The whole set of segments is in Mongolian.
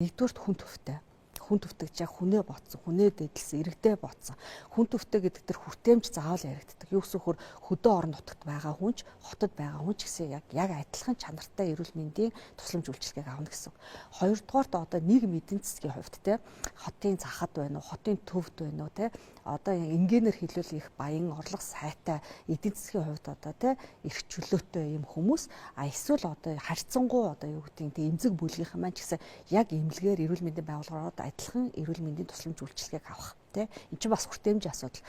Нэгдүгээрт хүн төвтэй. Хүн төвтэй яг хүнээ ботсон, хүнээ дэдэлсэн, иргэдээ ботсон. Хүн төвтэй гэдэг тэр хүртээмж заавал яригддаг. Юу гэсэн хөр хөдөө орон нутагт байгаа хүнч, хотод байгаа хүнч гэсэн яг адилхан чанартай эрүүл мэндийн тусламж үйлчилгээг авна гэсэн. Хоёрдугаарт одоо нийгэм эдийн засгийн хувьд те хотын захад байна уу, хотын төвд байна уу те одоо энгийнээр хэлвэл их баян орлого сайтай эдийн засгийн хувьд одоо те эрх чөлөөтэй юм хүмүүс эсвэл одоо харьцангуй одоо юу гэдэг нь эмзэг бүлгийнхэн маань ч гэсэн яг эмнэлгээр эрүүл мэндийн байгууллагууд адилхан эрүүл мэндийн тусламж үйлчилгээг авах тэ эн чинь бас хүртээмжийн асуудал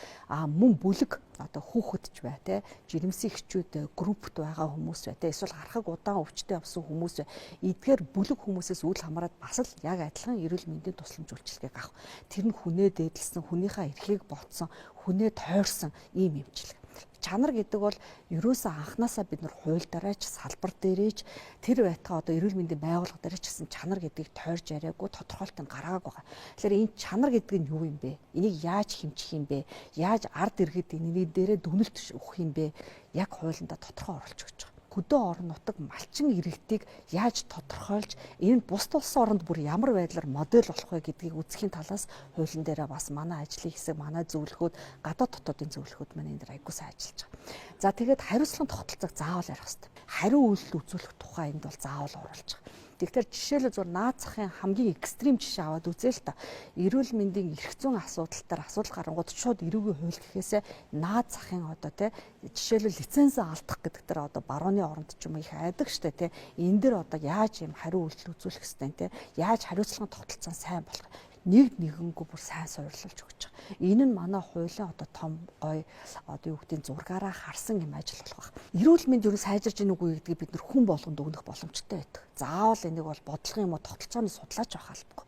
мөн бүлэг одоо хүүхэдч бай тэ жирэмсэн эхчүүд группт байгаа хүмүүс бай тэ эсвэл харахаг удаан өвчтөй авсан хүмүүс бай эдгээр бүлэг хүмүүсээс үл хамааран бас л яг адилхан эрүүл мэндийн тусламж үйлчилгээг авах тэр нь хүнээ дээдлсэн хүнийхээ эрхийг ботсон хүнээ тойрсон ийм эмчилгээ. Чанар гэдэг бол ерөөсөө анханасаа бид нар хууль дараач салбар дээрээч тэр байтугай одоо эрүүл мэндийн байгууллага дээрээч гэсэн чанар гэдгийг тойрж яриаггүй тодорхойлолтод гаргаагүй байгаа. Тэгэхээр энэ чанар гэдэг нь юу юм бэ? Энийг яаж хэмжих юм бэ? Яаж ард иргэд энэ дээрээ дүгнэлт өгөх юм бэ? Яг хуулиндаа тодорхой оруулж өгч байгаа. Хөдөө орон нутаг малчин иргэдийг яаж тодорхойлж энэ бус улсын оронд бүр ямар байдлаар модель болох вэ гэдгийг үзэхийн талаас хуулийн дээрээ бас манай ажлын хэсэг манай зөвлөхүүд гадаад дотоодын зөвлөхүүд маань энэ дээр айгуу сайн ажиллаж байгаа. За тэгээд хариуцлагын тогтолцоог заавал ярих хэрэгтэй. Хариу үйлдэл үзүүлэх тухай энд бол заавал оруулж байгаа. Тэгэхээр жишээлбэл зур наад захын хамгийн экстрим жишээ аваад үзээ л та. Эрүүл мэндийн эрх зүйн асуудал дээр асуудал гарангууд шууд эрүүгийн хууль гэхээсээ наад захын одоо те жишээлбэл лиценз алдах гэдэг дээр одоо барууны оронд ч юм их айдаг штэ те. Энэ дээр одоо яаж юм хариу үйлдэл үзүүлэх хэвтэй те. Яаж хариуцлагын тогтолцоо сайн болох нэгэнгүү бүр сайн суйрлуулж өгч байгаа. Энэ нь манай хуулийн одоо том гой одоо юу гэдгийг зургаараа харсан юм ажил болох баг. Эрүүл мэнд юу сайжирж гин үгүй гэдгийг бид нар хүн болгонд өгнөх боломжтой байдаг. Заавал энийг бол бодлого юм уу тогтолцооны судлаач авах албагүй.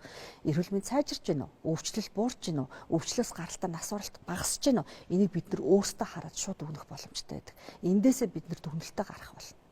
Эрүүл мэнд сайжирч гин үү? Өвчлөл буурч гин үү? Өвчлөөс гаралтай нас баралт багасч гин үү? Энийг бид нар өөрсдөө хараад шууд өгнөх боломжтой байдаг. Эндээсээ бид нар дүгнэлтээ гаргах болно.